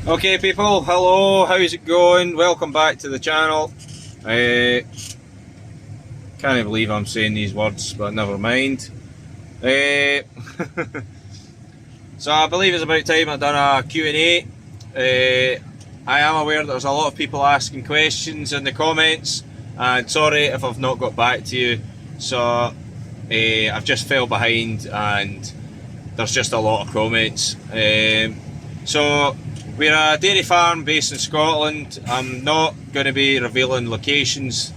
Okay people, hello, how's it going? Welcome back to the channel. Can't believe I'm saying these words, but never mind. So I believe it's about time I've done a Q&A. I am aware that there's a lot of people asking questions in the comments, and sorry if I've not got back to you. So I've just fell behind and there's just a lot of comments. So we're a dairy farm based in Scotland. I'm not going to be revealing locations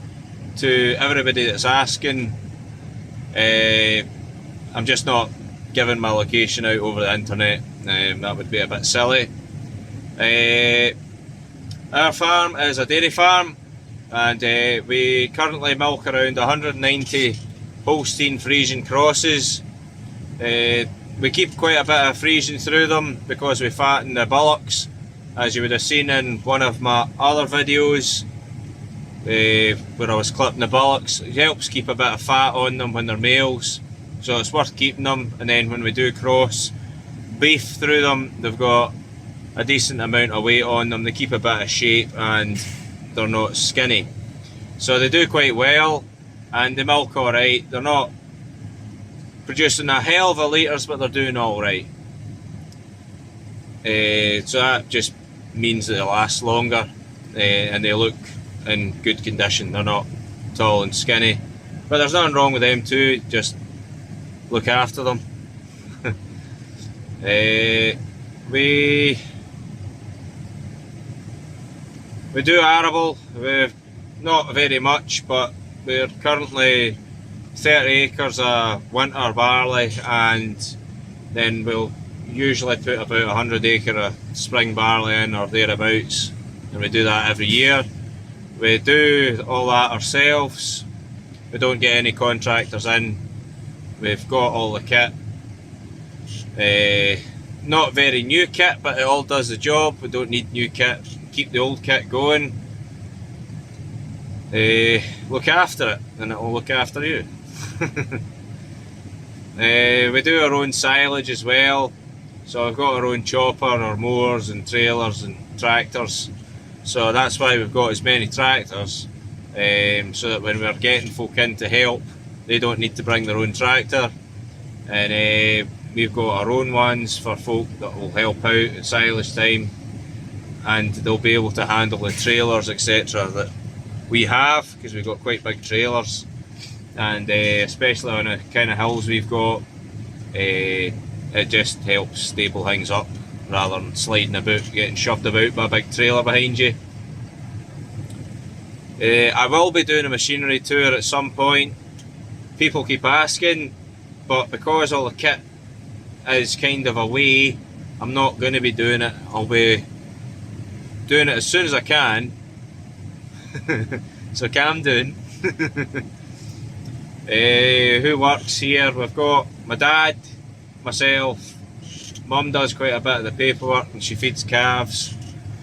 to everybody that's asking. I'm just not giving my location out over the internet. That would be a bit silly. Our farm is a dairy farm, and we currently milk around 190 Holstein Friesian crosses. We keep quite a bit of Friesian through them because we fatten the bullocks, as you would have seen in one of my other videos where I was clipping the bullocks. It helps keep a bit of fat on them when they're males, so it's worth keeping them. And then when we do cross beef through them, they've got a decent amount of weight on them, they keep a bit of shape and they're not skinny. So they do quite well and they milk alright. They're not producing a hell of a litres, but they're doing alright. So that just means that they last longer and they look in good condition. They're not tall and skinny, but there's nothing wrong with them too, just look after them. We do arable. We've not very much, but we're currently 30 acres of winter barley, and then we'll usually put about 100 acre of spring barley in or thereabouts, and we do that every year. We do all that ourselves. We don't get any contractors in. We've got all the kit. Not very new kit, but it all does the job. We don't need new kit. Keep the old kit going. Look after it and it will look after you. We do our own silage as well, so we've got our own chopper, our mowers and trailers and tractors. So that's why we've got as many tractors, so that when we're getting folk in to help, they don't need to bring their own tractor. And we've got our own ones for folk that will help out at silage time, and they'll be able to handle the trailers etc that we have, because we've got quite big trailers. And especially on the kind of hills we've got, it just helps stable things up rather than sliding about, getting shoved about by a big trailer behind you. I will be doing a machinery tour at some point. People keep asking, but because all the kit is kind of away, I'm not going to be doing it. I'll be doing it as soon as I can. So calm down. Who works here? We've got my dad, myself, mum does quite a bit of the paperwork and she feeds calves.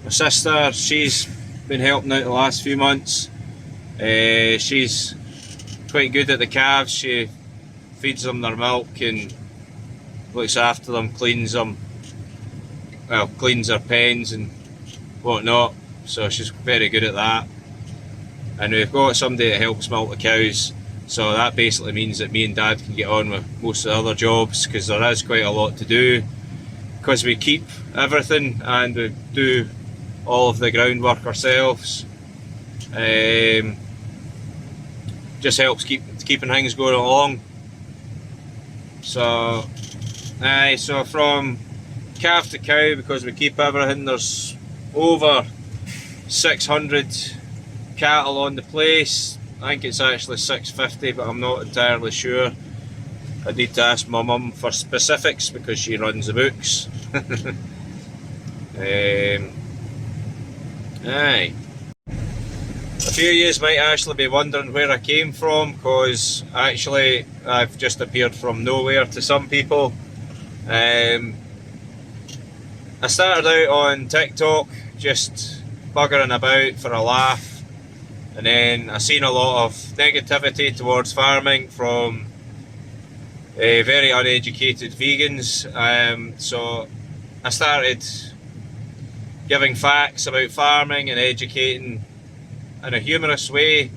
My sister, she's been helping out the last few months. She's quite good at the calves. She feeds them their milk and looks after them, cleans them, well, cleans their pens and whatnot, so she's very good at that. And we've got somebody that helps milk the cows, so that basically means that me and Dad can get on with most of the other jobs, because there is quite a lot to do, because we keep everything and we do all of the groundwork ourselves. Just helps keeping things going along. So so from calf to cow, because we keep everything, there's over 600 cattle on the place. I think it's actually 650, but I'm not entirely sure. I need to ask my mum for specifics because she runs the books. Aye. A few of you might actually be wondering where I came from, because actually I've just appeared from nowhere to some people. I started out on TikTok just buggering about for a laugh, and then I seen a lot of negativity towards farming from very uneducated vegans, so I started giving facts about farming and educating in a humorous way.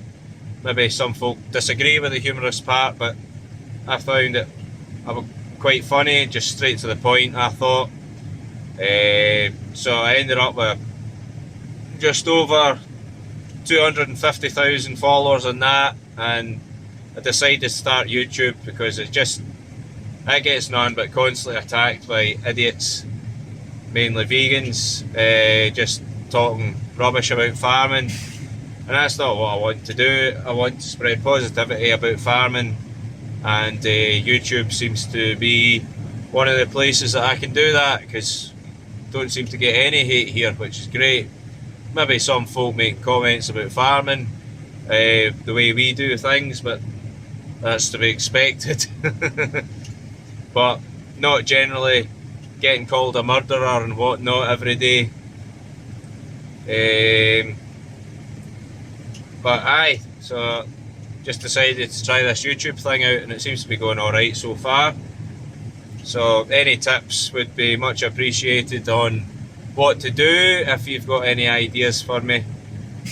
Maybe some folk disagree with the humorous part, but I found it quite funny, just straight to the point, I thought. So I ended up with just over 250,000 followers on that, and I decided to start YouTube because it gets none but constantly attacked by idiots, mainly vegans, just talking rubbish about farming, and that's not what I want to do. I want to spread positivity about farming, and YouTube seems to be one of the places that I can do that, because don't seem to get any hate here, which is great. Maybe some folk make comments about farming, the way we do things, but that's to be expected. But not generally getting called a murderer and whatnot every day. But aye, so just decided to try this YouTube thing out, and it seems to be going alright so far. So any tips would be much appreciated on what to do. If you've got any ideas for me,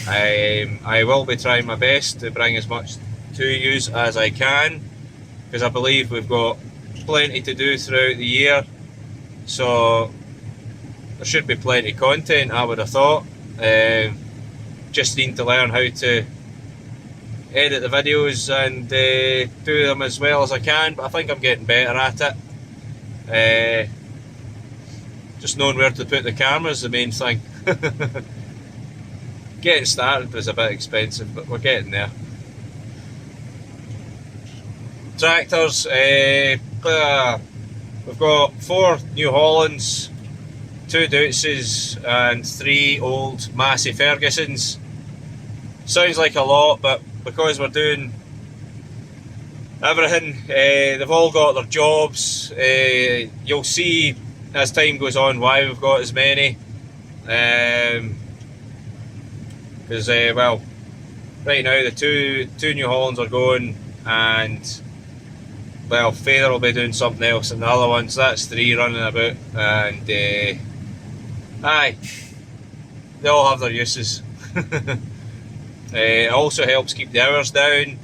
I will be trying my best to bring as much to you as I can, because I believe we've got plenty to do throughout the year, so there should be plenty of content, I would have thought. Just need to learn how to edit the videos and do them as well as I can, but I think I'm getting better at it. Just knowing where to put the camera is the main thing. Getting started was a bit expensive, but we're getting there. Tractors, we've got 4 New Hollands, 2 Duitses and 3 old Massey Fergusons. Sounds like a lot, but because we're doing everything, they've all got their jobs. You'll see as time goes on why we've got as many, because well, right now the two New Hollands are going, and well, Father will be doing something else and the other one, so that's 3 running about, and aye, they all have their uses. It also helps keep the hours down.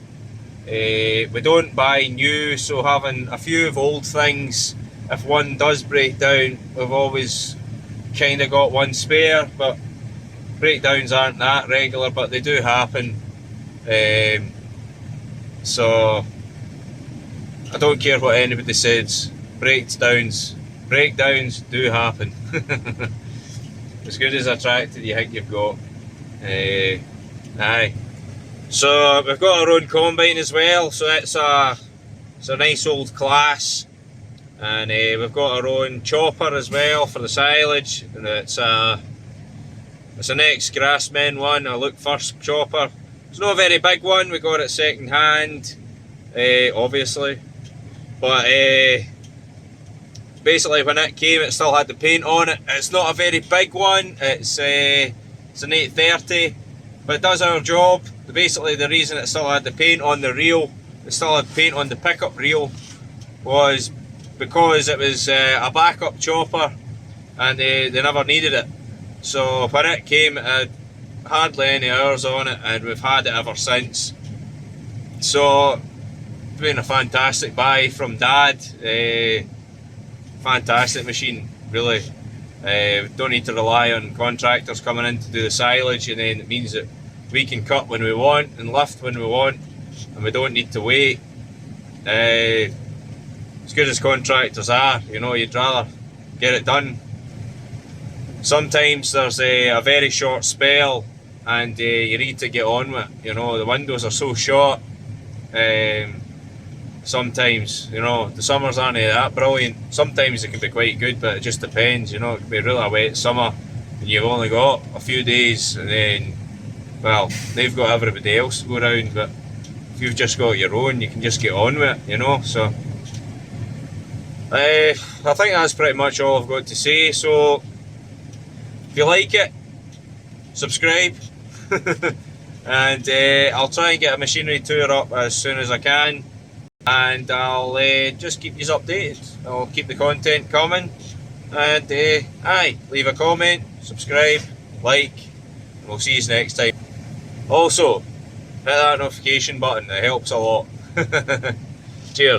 We don't buy new, so having a few of old things, if one does break down, we've always kind of got one spare, but breakdowns aren't that regular, but they do happen. So I don't care what anybody says, breakdowns do happen. As good as a tractor you think you've got. Aye. So we've got our own combine as well, so it's a nice old class, and we've got our own chopper as well for the silage, and it's an ex-Grassmen one, a look first chopper. It's not a very big one, we got it second hand, obviously, but basically when it came it still had the paint on it. It's not a very big one, it's an 830, but it does our job. Basically the reason it still had the paint on the reel, it still had paint on the pickup reel, was because it was a backup chopper, and they never needed it. So when it came, it had hardly any hours on it, and we've had it ever since. So it's been a fantastic buy from Dad. Fantastic machine, really. Don't need to rely on contractors coming in to do the silage, and then it means that we can cut when we want and lift when we want, and we don't need to wait. As good as contractors are, you know, you'd rather get it done. Sometimes there's a very short spell and you need to get on with it. You know, the windows are so short. Sometimes, you know, the summers aren't that brilliant. Sometimes it can be quite good, but it just depends. You know, it can be really a wet summer and you've only got a few days, and then, well, they've got everybody else to go around, but if you've just got your own, you can just get on with it, you know. So I think that's pretty much all I've got to say. So if you like it, subscribe. And I'll try and get a machinery tour up as soon as I can, and I'll just keep you updated. I'll keep the content coming, And aye, leave a comment, subscribe, like, and we'll see you next time. Also, hit that notification button, it helps a lot. Cheers.